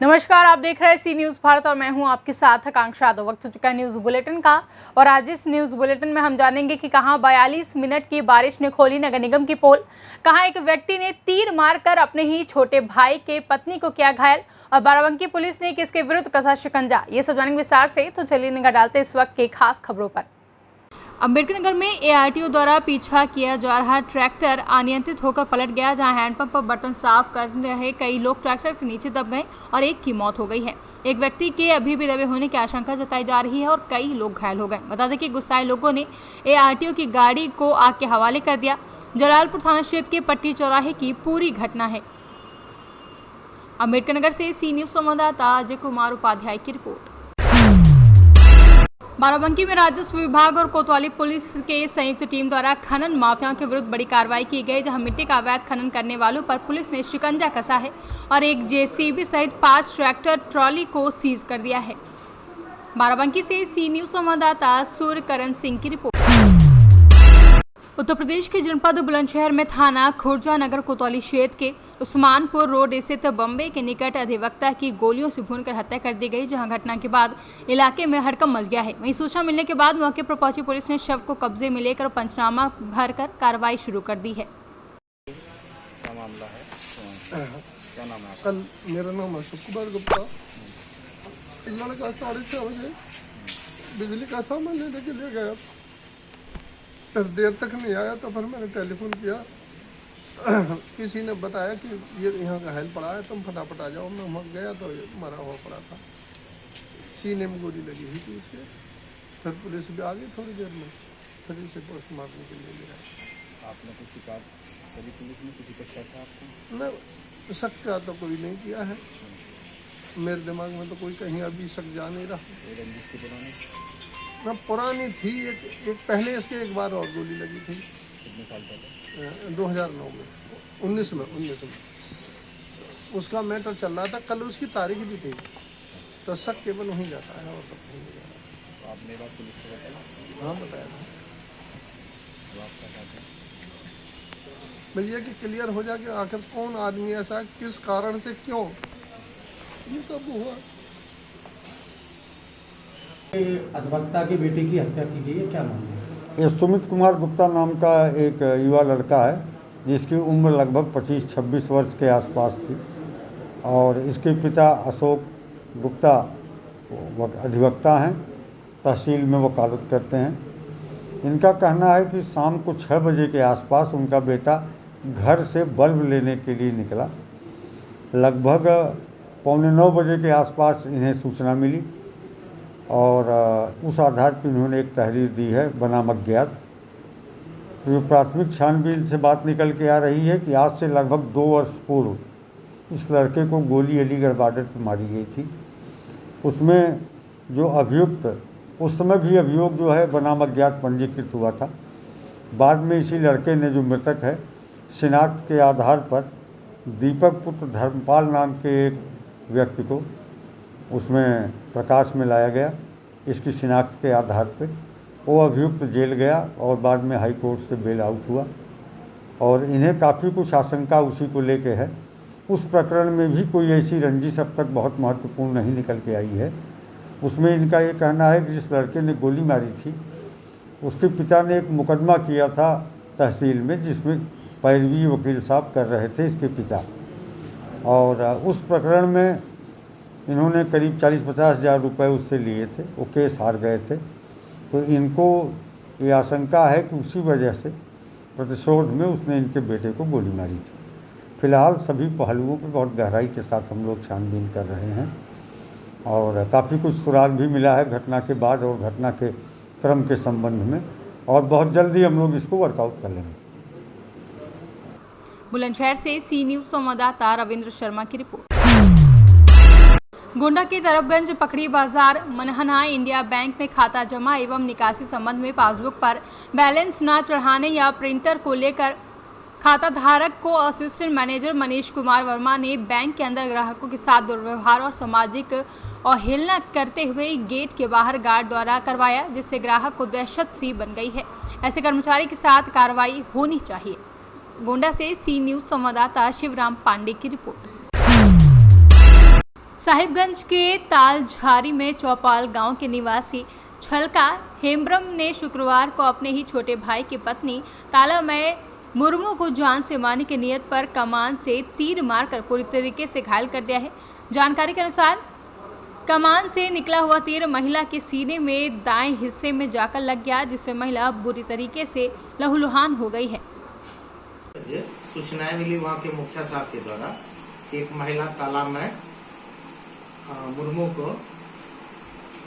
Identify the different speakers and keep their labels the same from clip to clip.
Speaker 1: नमस्कार, आप देख रहे हैं सी न्यूज़ भारत और मैं हूं आपके साथ आकांक्षा। तो वक्त हो चुका है न्यूज़ बुलेटिन का और आज इस न्यूज़ बुलेटिन में हम जानेंगे कि कहां 42 मिनट की बारिश ने खोली नगर निगम की पोल, कहां एक व्यक्ति ने तीर मारकर अपने ही छोटे भाई के पत्नी को किया घायल और बाराबंकी पुलिस ने किसके विरुद्ध कसा शिकंजा। ये सब जानेंगे विस्तार से, तो चलिए निगाह डालते इस वक्त की खास खबरों पर। अम्बेडकर नगर में एआरटीओ द्वारा पीछा किया जा रहा ट्रैक्टर अनियंत्रित होकर पलट गया, जहां हैंडपंप पर बटन साफ कर रहे कई लोग ट्रैक्टर के नीचे दब गए और एक की मौत हो गई है। एक व्यक्ति के अभी भी दबे होने की आशंका जताई जा रही है और कई लोग घायल हो गए। बता दें कि गुस्साए लोगों ने एआरटीओ की गाड़ी को आग के हवाले कर दिया। जलालपुर थाना क्षेत्र के पट्टी चौराहे की पूरी घटना है। अम्बेडकर नगर से सी न्यूज़ संवाददाता अजय कुमार उपाध्याय की रिपोर्ट। बाराबंकी में राजस्व विभाग और कोतवाली पुलिस के संयुक्त टीम द्वारा खनन माफियाओं के विरुद्ध बड़ी कार्रवाई की गई, जहां मिट्टी का अवैध खनन करने वालों पर पुलिस ने शिकंजा कसा है और एक जेसीबी सहित 5 ट्रैक्टर ट्रॉली को सीज कर दिया है। बाराबंकी से सी न्यूज़ संवाददाता सूर्यकरण सिंह की रिपोर्ट। उत्तर प्रदेश के जनपद बुलंदशहर में थाना खुर्जा नगर कोतवाली क्षेत्र के उस्मानपुर रोड स्थित बम्बे के निकट अधिवक्ता की गोलियों से भूनकर हत्या कर दी गई, जहां घटना के बाद इलाके में हड़कंप मच गया है। वहीं सूचना मिलने के बाद मौके पर पहुंची पुलिस ने शव को कब्जे में लेकर पंचनामा भरकर कार्रवाई शुरू कर दी है।
Speaker 2: क्या मामला है? क्या नाम है?
Speaker 3: कल मेरा नाम अशोक कुमार गुप्ता। लड़का 6:30 बजे बिजली का सामान लेने के लिए गया, फिर देर तक नहीं आया तो फिर मैंने टेलीफोन किया। किसी ने बताया कि ये यहाँ का हेल पड़ा है, तुम फटाफट आ जाओ। मैं वहाँ गया तो मरा हुआ पड़ा था, सीने में गोली लगी हुई थी इसके। फिर पुलिस भी आ गई थोड़ी देर में, फिर इसे पोस्टमार्टम के लिए लिया।
Speaker 2: आपने कुछ शिकायत करी पुलिस में? किसी को शक है आपको?
Speaker 3: न शक का तो कोई नहीं किया है, मेरे दिमाग में तो कोई कहीं अभी शक जा नहीं रहा।
Speaker 2: रंजिश की पुरानी
Speaker 3: ना पुरानी थी, एक पहले इसके एक बार और गोली लगी थी।
Speaker 2: कितने साल पहले?
Speaker 3: 2009 में 19 में उसका मैटर चल रहा था। कल उसकी तारीख भी थी, तो शक केवल वहीं जाता है और सब कहीं नहीं जाता।
Speaker 2: तो आपने बात पुलिस को बताया?
Speaker 3: हाँ बताया था
Speaker 2: तो आप क्या चाहते हैं?
Speaker 3: भैया कि क्लियर हो जाए कि आखिर कौन आदमी ऐसा, किस कारण से, क्यों ये सब हुआ।
Speaker 4: अधिवक्ता की बेटी की हत्या की गई है, क्या मामला है?
Speaker 5: ये सुमित कुमार गुप्ता नाम का एक युवा लड़का है, जिसकी उम्र लगभग 25-26 वर्ष के आसपास थी और इसके पिता अशोक गुप्ता अधिवक्ता हैं, तहसील में वकालत करते हैं। इनका कहना है कि शाम को 6 बजे के आसपास उनका बेटा घर से बल्ब लेने के लिए निकला। लगभग 8:45 बजे के आसपास इन्हें सूचना मिली और उस आधार पर इन्होंने एक तहरीर दी है बनाम अज्ञात। जो प्राथमिक छानबीन से बात निकल के आ रही है कि आज से लगभग 2 वर्ष पूर्व इस लड़के को गोली अलीगढ़ बॉर्डर पर मारी गई थी। उसमें जो अभियुक्त, उस समय भी अभियोग जो है बनाम अज्ञात पंजीकृत हुआ था। बाद में इसी लड़के ने, जो मृतक है, शिनाख्त के आधार पर दीपक पुत्र धर्मपाल नाम के एक व्यक्ति को उसमें प्रकाश में लाया गया। इसकी शिनाख्त के आधार पे वो अभियुक्त जेल गया और बाद में हाई कोर्ट से बेल आउट हुआ और इन्हें काफ़ी कुछ आशंका उसी को लेके है। उस प्रकरण में भी कोई ऐसी रंजिश अब तक बहुत महत्वपूर्ण नहीं निकल के आई है। उसमें इनका ये कहना है कि जिस लड़के ने गोली मारी थी उसके पिता ने एक मुकदमा किया था तहसील में, जिसमें पैरवी वकील साहब कर रहे थे इसके पिता, और उस प्रकरण में इन्होंने करीब 40-50 हज़ार रुपये उससे लिए थे। वो केस हार गए थे, तो इनको ये आशंका है कि उसी वजह से प्रतिशोध में उसने इनके बेटे को गोली मारी थी। फिलहाल सभी पहलुओं पर बहुत गहराई के साथ हम लोग छानबीन कर रहे हैं और काफ़ी कुछ सुराग भी मिला है घटना के बाद और घटना के क्रम के संबंध में, और बहुत जल्दी हम लोग इसको वर्कआउट कर लेंगे।
Speaker 1: बुलंदशहर से सी न्यूज़ संवाददाता रविंद्र शर्मा की रिपोर्ट। गोंडा के तरफगंज पकड़ी बाजार मनहना इंडिया बैंक में खाता जमा एवं निकासी संबंध में पासबुक पर बैलेंस न चढ़ाने या प्रिंटर को लेकर खाता धारक को असिस्टेंट मैनेजर मनीष कुमार वर्मा ने बैंक के अंदर ग्राहकों के साथ दुर्व्यवहार और सामाजिक अवहेलना करते हुए गेट के बाहर गार्ड द्वारा करवाया, जिससे ग्राहक को दहशत सी बन गई है। ऐसे कर्मचारी के साथ कार्रवाई होनी चाहिए। गोंडा से सी न्यूज़ संवाददाता शिवराम पांडे की रिपोर्ट। साहिबगंज के तालझारी में चौपाल गांव के निवासी छलका हेम्ब्रम ने शुक्रवार को अपने ही छोटे भाई की पत्नी तालामय मुर्मू को जान से मारने की नियत पर कमान से तीर मारकर पूरी तरीके से घायल कर दिया है। जानकारी के अनुसार कमान से निकला हुआ तीर महिला के सीने में दाएं हिस्से में जाकर लग गया, जिससे महिला बुरी तरीके से लहूलुहान हो गई है।
Speaker 6: सूचनाएं मिली वहाँ के मुखिया साहब के द्वारा एक महिला तालामय मुर्मू को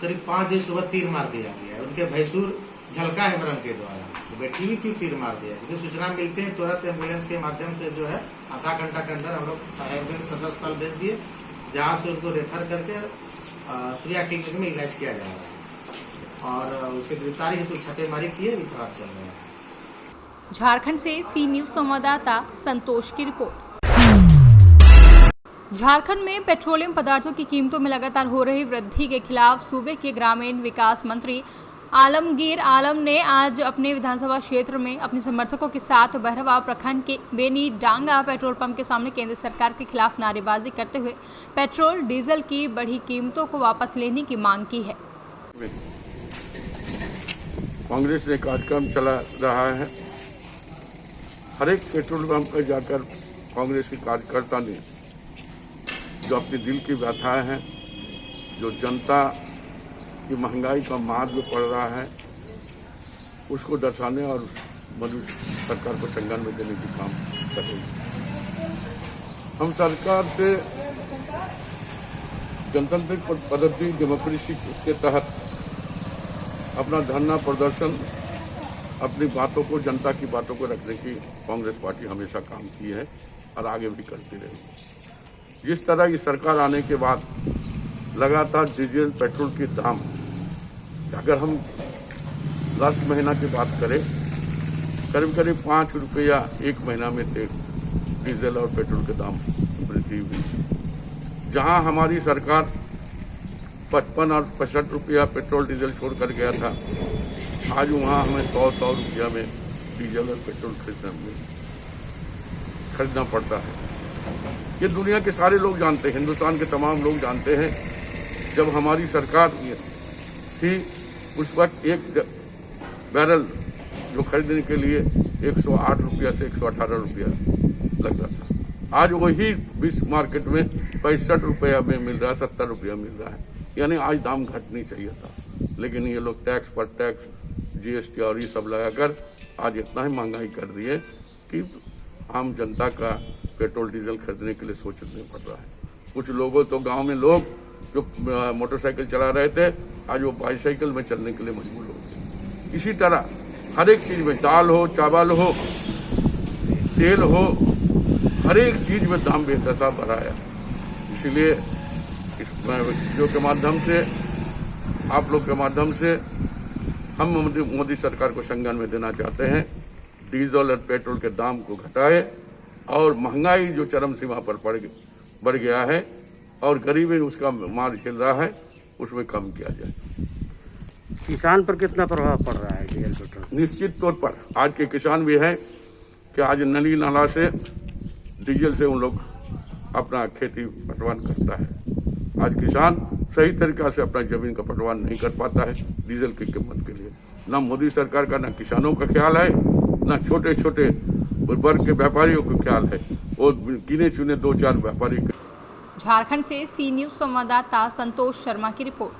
Speaker 6: करीब 5 बजे सुबह तीर मार दिया गया है। उनके भैंसुर झलका हेम्ब्रम के द्वारा बेटी भी क्यों तीर मार दिया। जो सूचना मिलते हैं तुरंत एम्बुलेंस के माध्यम से जो है आधा घंटा के अंदर हम लोग साहिबगंज सदर अस्पताल भेज दिए, जहाँ से उनको रेफर करके सूर्या क्लिनिक में इलाज किया जा रहा है और उसे गिरफ्तारी हेतु छापेमारी किए भी फरार चल रहे हैं।
Speaker 1: झारखंड से सी न्यूज संवाददाता संतोष की रिपोर्ट। झारखंड में पेट्रोलियम पदार्थों की कीमतों में लगातार हो रही वृद्धि के खिलाफ सूबे के ग्रामीण विकास मंत्री आलमगीर आलम ने आज अपने विधानसभा क्षेत्र में अपने समर्थकों के साथ बहरवा प्रखंड के बेनी डांगा पेट्रोल पंप के सामने केंद्र सरकार के खिलाफ नारेबाजी करते हुए पेट्रोल डीजल की बढ़ी कीमतों को वापस लेने की मांग की है।
Speaker 7: कांग्रेस ने कार्यक्रम चला रहा है। हर एक पेट्रोल पंप पर जाकर कांग्रेस के कार्यकर्ता ने जो अपने दिल की व्यथाएं हैं, जो जनता की महंगाई का मार जो पड़ रहा है, उसको दर्शाने और मनुष्य सरकार को संज्ञान में देने की काम कर रही है। हम सरकार से जनतांत्रिक पद्धति डेमोक्रेसी के तहत अपना धरना प्रदर्शन, अपनी बातों को, जनता की बातों को रखने की कांग्रेस पार्टी हमेशा काम की है और आगे भी करती रहेगी। जिस तरह की सरकार आने के बाद लगातार डीजल पेट्रोल के दाम, अगर हम लास्ट महीना की बात करें, करीब 5 रुपया एक महीना में थे डीजल और पेट्रोल के दाम वृद्धि हुई। जहां हमारी सरकार 55 और 65 रुपया पेट्रोल डीजल छोड़ कर गया था, आज वहां हमें 100 रुपया में डीजल और पेट्रोल खरीदना पड़ता है। ये दुनिया के सारे लोग जानते हैं, हिंदुस्तान के तमाम लोग जानते हैं। जब हमारी सरकार थी उस वक्त एक बैरल जो खरीदने के लिए 108 रुपया से 118 रुपया लगता था, आज वही विश्व मार्केट में 65 रुपया में मिल रहा है, 70 रुपया मिल रहा है। यानी आज दाम घटनी चाहिए था, लेकिन ये लोग टैक्स पर टैक्स, जीएसटी और ये सब लगाकर आज इतना ही महंगाई कर दी है कि आम जनता का पेट्रोल डीजल खरीदने के लिए सोचना पड़ रहा है। कुछ लोगों तो गांव में लोग जो मोटरसाइकिल चला रहे थे, आज वो बाईसाइकिल में चलने के लिए मजबूर हो गए। इसी तरह हर एक चीज में, दाल हो, चावल हो, तेल हो, हर एक चीज में दाम बेतहाशा बढ़ा है। इसलिए इस वीडियो के माध्यम से, आप लोग के माध्यम से हम मोदी सरकार को संज्ञान में देना चाहते हैं, डीजल और पेट्रोल के दाम को घटाए और महंगाई जो चरम सीमा पर बढ़ गया है और गरीबी उसका मार झेल रहा है, उसमें कम किया जाए।
Speaker 2: किसान पर कितना प्रभाव पड़ रहा है डीजल पेट्रोल?
Speaker 7: निश्चित तौर पर आज के किसान भी है कि आज नली नाला से डीजल से उन लोग अपना खेती पटवान करता है। आज किसान सही तरीका से अपना जमीन का पटवान नहीं कर पाता है डीजल की कीमत के लिए। ना मोदी सरकार का, ना किसानों का ख्याल है, ना छोटे छोटे वर्ग के व्यापारियों को ख्याल है। और गिने चुने 2-4 व्यापारी।
Speaker 1: झारखंड से सी न्यूज संवाददाता संतोष शर्मा की रिपोर्ट।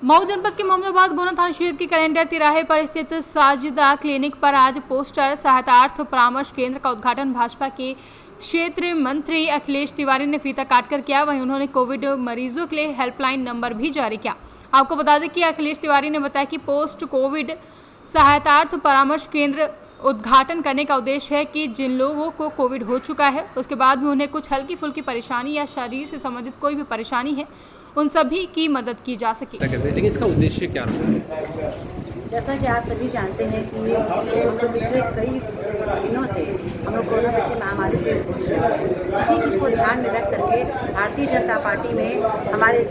Speaker 1: मऊ जनपद के मोहम्मदाबाद गोना थाना क्षेत्र के कैलेंडर तिराहे पर स्थित साजिदा क्लिनिक पर आज पोस्टर सहायतार्थ परामर्श केंद्र का उद्घाटन भाजपा के क्षेत्रीय मंत्री अखिलेश तिवारी ने फीता काटकर किया। वहीं उन्होंने कोविड मरीजों के लिए हेल्पलाइन नंबर भी जारी किया। आपको बता दें कि अखिलेश तिवारी ने बताया कि पोस्ट कोविड सहायतार्थ परामर्श केंद्र उद्घाटन करने का उद्देश्य है कि जिन लोगों को कोविड हो चुका है, उसके बाद भी उन्हें कुछ हल्की फुल्की परेशानी या शरीर से संबंधित कोई भी परेशानी है, उन सभी की मदद की जा सके।
Speaker 2: लेकिन इसका उद्देश्य क्या है?
Speaker 8: जैसा कि आप सभी जानते हैं कि हम लोग पिछले कई दिनों से हम लोग कोरोना जैसी महामारी से जूझ रहे हैं। इसी चीज़ को ध्यान में रख करके भारतीय जनता पार्टी में हमारे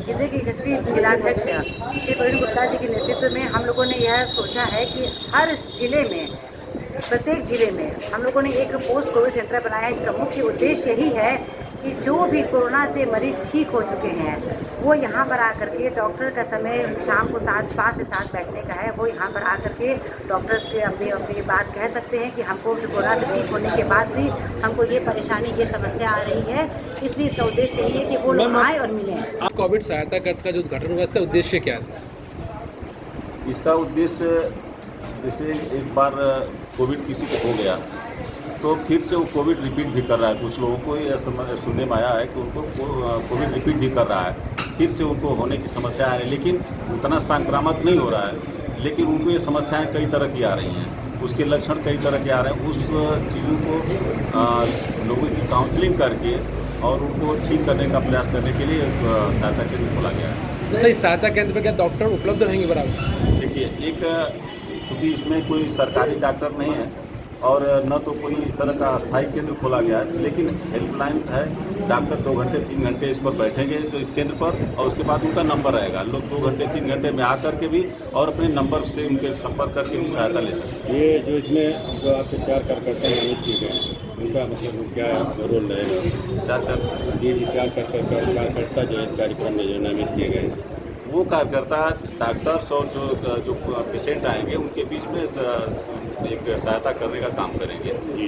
Speaker 8: जिले के यशस्वी जिलाध्यक्ष श्री प्रवीण गुप्ता जी के नेतृत्व में हम लोगों ने यह सोचा है कि हर जिले में, प्रत्येक जिले में हम लोगों ने एक पोस्ट कोविड सेंटर बनाया है। इसका मुख्य उद्देश्य यही है कि जो भी कोरोना से मरीज ठीक हो चुके हैं वो यहाँ पर आकर के डॉक्टर का समय शाम को 5 से 7 बैठने का है, वो यहाँ पर आकर के डॉक्टर से अपनी बात कह सकते हैं कि हमको कोरोना से ठीक होने के बाद भी हमको ये परेशानी, ये समस्या आ रही है, इसलिए इसका उद्देश्य यही है कि वो लोग आए और मिलें।
Speaker 4: आप कोविड सहायता कक्ष का जो उद्घाटन हुआ, इसका उद्देश्य क्या है सर?
Speaker 9: इसका उद्देश्य, जैसे एक बार कोविड किसी को हो गया तो फिर से वो कोविड रिपीट भी कर रहा है। कुछ लोगों को ये सुनने में आया है कि उनको कोविड रिपीट भी कर रहा है, फिर से उनको होने की समस्या आ रही है, लेकिन उतना संक्रामक नहीं हो रहा है, लेकिन उनको ये समस्याएं कई तरह की आ रही हैं, उसके लक्षण कई तरह के आ रहे हैं। उस चीज़ों को लोगों की काउंसलिंग करके और उनको ठीक करने का प्रयास करने के लिए सहायता केंद्र खोला गया है।
Speaker 4: तो सही सहायता केंद्र पर क्या डॉक्टर उपलब्ध रहेंगे बराबर?
Speaker 9: देखिए, चूँकि इसमें कोई सरकारी डॉक्टर नहीं है और न तो कोई इस तरह का अस्थायी केंद्र खोला गया है, लेकिन हेल्पलाइन है। डॉक्टर 2 घंटे 3 घंटे इस पर बैठेंगे तो इस केंद्र पर, और उसके बाद उनका नंबर रहेगा। लोग 2 घंटे 3 घंटे में आकर के भी और अपने नंबर से उनके संपर्क करके भी सहायता ले सकते हैं।
Speaker 2: ये जो इसमें जो आपके 4 कार्यकर्ता नामित किए गए, उनका मतलब क्या रोल रहेगा? 4 कार्यकर्ता जो इस कार्यक्रम में जो नामित किए गए,
Speaker 9: वो कार्यकर्ता डॉक्टर्स और जो पेशेंट आएंगे उनके बीच में एक सहायता करने का काम करेंगे।
Speaker 2: जी,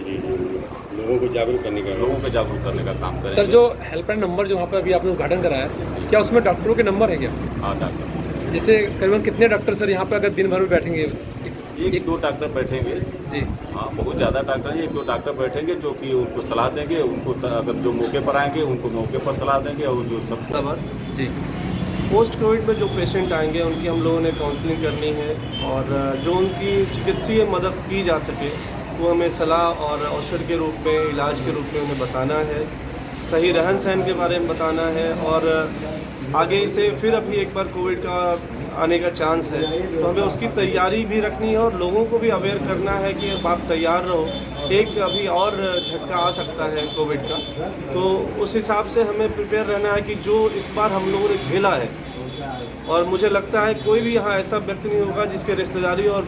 Speaker 2: लोगों को जागरूक करने का काम करेंगे।
Speaker 4: सर, जो हेल्पलाइन नंबर जो वहाँ पर अभी आपने उद्घाटन कराया है, क्या उसमें डॉक्टरों के नंबर है क्या?
Speaker 9: हाँ, डॉक्टर।
Speaker 4: जैसे करीबन कितने डॉक्टर सर यहाँ पर अगर दिन भर में बैठेंगे?
Speaker 9: 1-2 डॉक्टर बैठेंगे
Speaker 4: जी।
Speaker 9: हाँ, बहुत ज़्यादा डॉक्टर नहीं, 1-2 डॉक्टर बैठेंगे जो कि उनको सलाह देंगे। उनको अगर जो मौके पर आएंगे उनको मौके पर सलाह देंगे, और जो सब
Speaker 4: जी
Speaker 10: पोस्ट कोविड में जो पेशेंट आएंगे उनकी हम लोगों ने काउंसलिंग करनी है, और जो उनकी चिकित्सीय मदद की जा सके वो हमें सलाह और औषध के रूप में, इलाज के रूप में उन्हें बताना है, सही रहन सहन के बारे में बताना है। और आगे से फिर अभी एक बार कोविड का आने का चांस है तो हमें उसकी तैयारी भी रखनी है और लोगों को भी अवेयर करना है कि आप तैयार रहो, एक अभी और झटका आ सकता है कोविड का, तो उस हिसाब से हमें प्रिपेयर रहना है कि जो इस बार हम लोगों ने झेला है, और मुझे लगता है कोई भी यहाँ ऐसा व्यक्ति नहीं होगा जिसके रिश्तेदारी और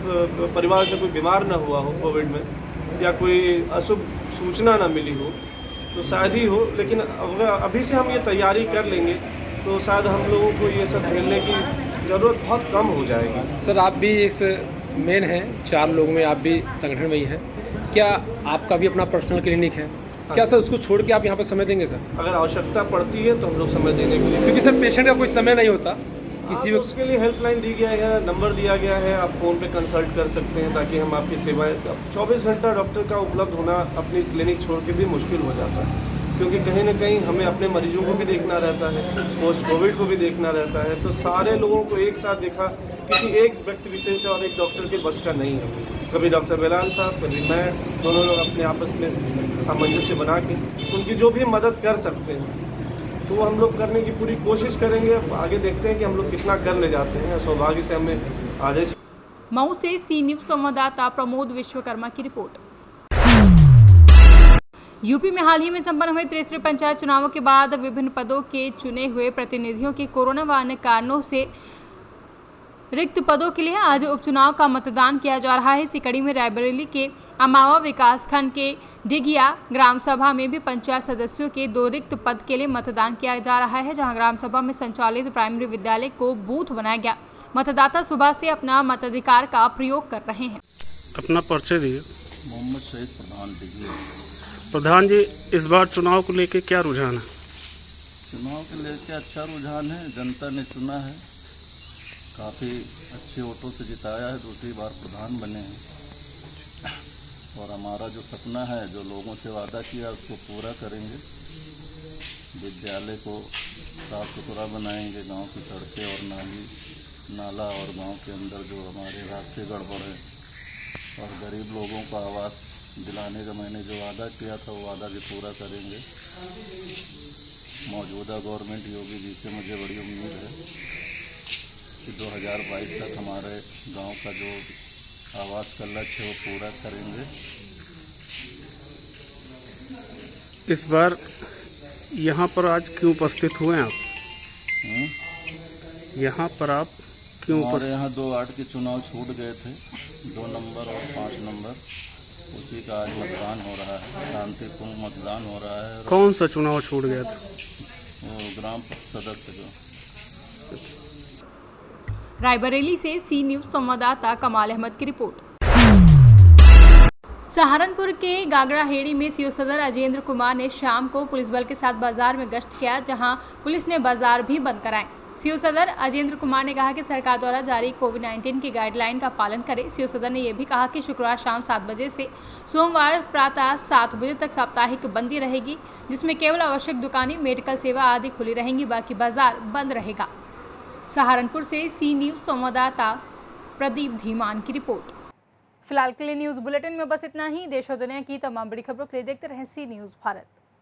Speaker 10: परिवार से कोई बीमार ना हुआ हो कोविड में, या कोई अशुभ सूचना ना मिली हो, तो शायद ही हो। लेकिन अभी से हम ये तैयारी कर लेंगे तो शायद हम लोगों को ये सब झेलने की ज़रूरत बहुत कम हो जाएगी।
Speaker 4: सर, आप भी इस मेन हैं, 4 लोगों में आप भी संगठन में ही हैं, क्या आपका भी अपना पर्सनल क्लिनिक है? क्या सर उसको छोड़ के आप यहाँ पर समय देंगे सर?
Speaker 10: अगर आवश्यकता पड़ती है तो हम लोग समय देने के लिए,
Speaker 4: क्योंकि सर पेशेंट का कोई समय नहीं होता किसी
Speaker 10: तो उसके लिए हेल्पलाइन दी गया है, नंबर दिया गया है, आप फ़ोन पे कंसल्ट कर सकते हैं ताकि हम आपकी सेवाएं। 24 घंटा डॉक्टर का उपलब्ध होना अपनी क्लिनिक छोड़ के भी मुश्किल हो जाता है, क्योंकि कहीं ना कहीं हमें अपने मरीजों को भी देखना रहता है, पोस्ट कोविड को भी देखना रहता है, तो सारे लोगों को एक साथ देखा किसी एक व्यक्ति विशेष और एक डॉक्टर के बस का नहीं है। कभी डॉक्टर बेलाल साहब, कभी मैं, दोनों लोग अपने आपस में सामंजस्य बना के उनकी जो भी मदद कर सकते हैं तो वो हम लोग करने की पूरी कोशिश करेंगे। आगे देखते हैं कि हम लोग कितना कर ले जाते हैं। सौभाग्य से हमें आदेश।
Speaker 1: मऊ से सी न्यूज़ संवाददाता प्रमोद विश्वकर्मा की रिपोर्ट। यूपी में हाल ही में संपन्न हुए 33 पंचायत चुनावों के बाद विभिन्न पदों के चुने हुए प्रतिनिधियों के कोरोना व अन्य कारणों से रिक्त पदों के लिए आज उपचुनाव का मतदान किया जा रहा है। इसी कड़ी में रायबरेली के अमावा विकासखंड के डिगिया ग्राम सभा में भी पंचायत सदस्यों के 2 रिक्त पद के लिए मतदान किया जा रहा है, जहां ग्राम सभा में संचालित प्राइमरी विद्यालय को बूथ बनाया गया। मतदाता सुबह से अपना मताधिकार का प्रयोग कर रहे हैं।
Speaker 2: अपना परिचय दिए।
Speaker 11: मोहम्मद सईद प्रधान डिगिया।
Speaker 2: प्रधान जी, इस बार चुनाव को लेकर क्या रुझान है?
Speaker 11: चुनाव को लेकर अच्छा रुझान है, जनता ने चुना है, काफ़ी अच्छे वोटों से जिताया है, दूसरी बार प्रधान बने हैं, और हमारा जो सपना है, जो लोगों से वादा किया उसको पूरा करेंगे। विद्यालय को साफ सुथरा बनाएंगे, गांव की सड़कें और नाला और गांव के अंदर जो हमारे रास्ते गड़बड़ हैं, और गरीब लोगों को आवास दिलाने का मैंने जो वादा किया था वो वादा भी पूरा करेंगे। मौजूदा गवर्नमेंट योगी जी से मुझे बड़ी उम्मीद है कि 2022 तक हमारे गांव का जो आवास का लक्ष्य वो पूरा करेंगे।
Speaker 2: इस बार यहाँ पर आज क्यों उपस्थित हुए हैं आप? यहाँ पर आप क्यों
Speaker 11: हमारे यहाँ 2 वार्ड के चुनाव छूट गए थे, 2 नंबर और 5 नंबर, उस इक्कीसी का आज मतदान हो रहा है, शांतिपूर्ण मतदान हो रहा है।
Speaker 12: कौन सा चुनाव छूट गया था?
Speaker 11: वो ग्राम सदस्य जो
Speaker 1: रायबरेली से सी न्यूज संवाददाता कमाल अहमद की रिपोर्ट। सहारनपुर के गागड़ाहेड़ी में सीओ सदर अजेंद्र कुमार ने शाम को पुलिस बल के साथ बाजार में गश्त किया, जहां पुलिस ने बाजार भी बंद कराए। सीओ सदर अजेंद्र कुमार ने कहा कि सरकार द्वारा जारी कोविड-19 की गाइडलाइन का पालन करें। सीओ सदर ने यह भी कहा कि शुक्रवार शाम 7 बजे से सोमवार प्रातः 7 बजे तक साप्ताहिक बंदी रहेगी, जिसमें केवल आवश्यक दुकानें, मेडिकल सेवा आदि खुली रहेंगी, बाकी बाजार बंद रहेगा। सहारनपुर से सी न्यूज संवाददाता प्रदीप धीमान की रिपोर्ट। फिलहाल के लिए न्यूज बुलेटिन में बस इतना ही। देश और दुनिया की तमाम बड़ी खबरों के लिए देखते रहें सी न्यूज भारत।